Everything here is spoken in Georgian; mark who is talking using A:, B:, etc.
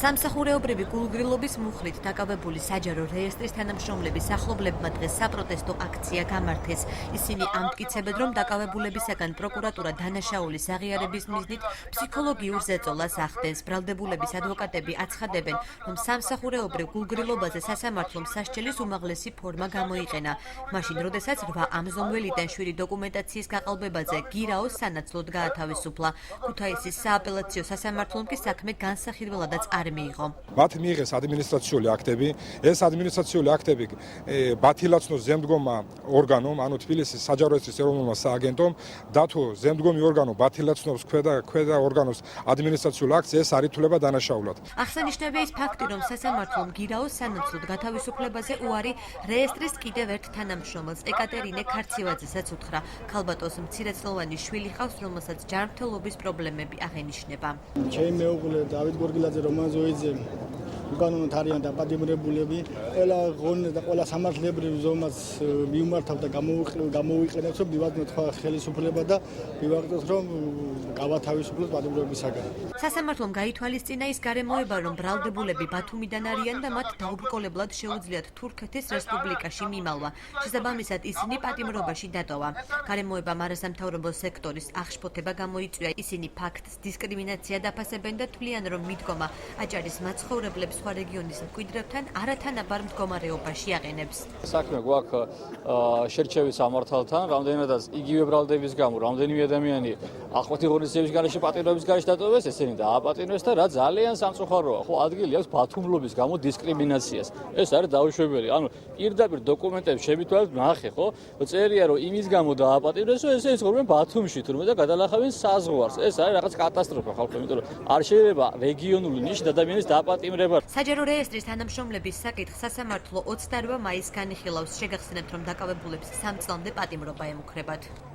A: სამსახურეობრივი გულგრილობის მუხლით დაკავებული საჯარო რეესტრის თანამშრომლების ახლობლებმა დღეს საპროტესტო აქცია გამართეს. ისინი ამტკიცებენ, რომ დაკავებულებისაგან პროკურატურა დანაშაულის აღიარების მიზნით ფსიქოლოგიურ ზეწოლას ახდენს. ბრალდებულების ადვოკატები აცხადებენ, რომ სამსახურეობრივ გულგრილობაზე სასამართლომ სასჯელის უმაღლესი ფორმა გამოიყენა. მაშინ, როდესაც 8 ამზომველიდან 7 დოკუმენტაციის გაყალბებაზე გირაოს სანაცვლოდ გაათავისუფლა. ქუთაისის სააპელაციო სასამართლომ კი საქმე განსახილველადაც არ მიიღო.
B: მათ მიიღეს ადმინისტრაციული აქტები. ეს ადმინისტრაციული აქტები ბათილაცნოს ზემდგომა ორგანომ, ანუ თბილისის საჯარო რეესტრის ეროვნულმა სააგენტომ და თუ ზემდგომი ორგანო ბათილაცნობს ქვედა ორგანოს ადმინისტრაციულ აქტს, ეს არ ითვლება დანაშაულად.
A: აღსანიშნავია ის ფაქტი, რომ სასამართლომ გირაოს სანაცვლოდ გათავისუფლებაზე უარი რეესტრის კიდევ ერთ თანამშრომელს ეკატერინე ქარცივაძესაც უთხრა. ქალბატონს მცირეწლოვანი შვილი ჰყავს, რომელსაც ჯანმრთელობის პრობლემები აღენიშნება.
C: ჩემი მეუღლე დავით გორგილაძე, რომან ზოიძე უკანონოდ არიან დაპატიმრებულები. ყველა ღონეს და ყველა სამართლებრივ ზომას მიუმართავ და გამოუიყენებს, რომ მივადგინოთ ხელისუფლება და მივაღწევთ, რომ გავათავისუფლოთ პატიმრობისაგან.
A: სასამართლომ გაითვალისწინა ის გარემოება, რომ ბრალდებულები ბათუმიდან არიან და მათ დაუბრკოლებლად შეუძლიათ თურქეთის რესპუბლიკაში მიმალვა. შესაბამისად, ისინი პატიმრობაში დატოვა. გარემოებამ არასამთავრობო სექტორის აღშფოთება გამოიწვია. ისინი ფაქტს დისკრიმინაციად აფასებენ და თვლიან, რომ მიდგომა აჭარის მაცხოვრებლებს სხვა რეგიონის მკვიდრებთან არათანაბარ მდგომარეობაში აყენებს.
D: საქმე გვაქვს შერჩევის სამართალთან, რამდენადაც იგივე ბრალდების გამო რამდენიმე ადამიანი ახმეტი ღონისძიების გარეშე პატიმრობის გარეშე დატოვეს, ესენი დააპატიმრეს და რა ძალიან სამწუხაროა, ხო ადგილი აქვს ბათუმლობის გამო დისკრიმინაციას. ეს არის დაუშვებელი. ანუ პირდაპირ დოკუმენტებს შემითვალეთ ნახე, ხო? წერია რომ იმის გამო დააპატიმრეს, ესე იცხოვრობენ ბათუმში თურმე და გადალახავენ საზღვარს. ეს არის რაღაც კატასტროფა ხალხო, იმიტომ რომ არ შეიძლება რეგიონული ნიშნით ადამიანის დააპატიმრება.
A: საჯარო რეესტრის თანამშრომლების საკითხს სასამართლო 28 მაისს განიხილავს. შეგახსენებთ, რომ დაკავებულებს 3 წლამდე პატიმრობა ემუქრებათ.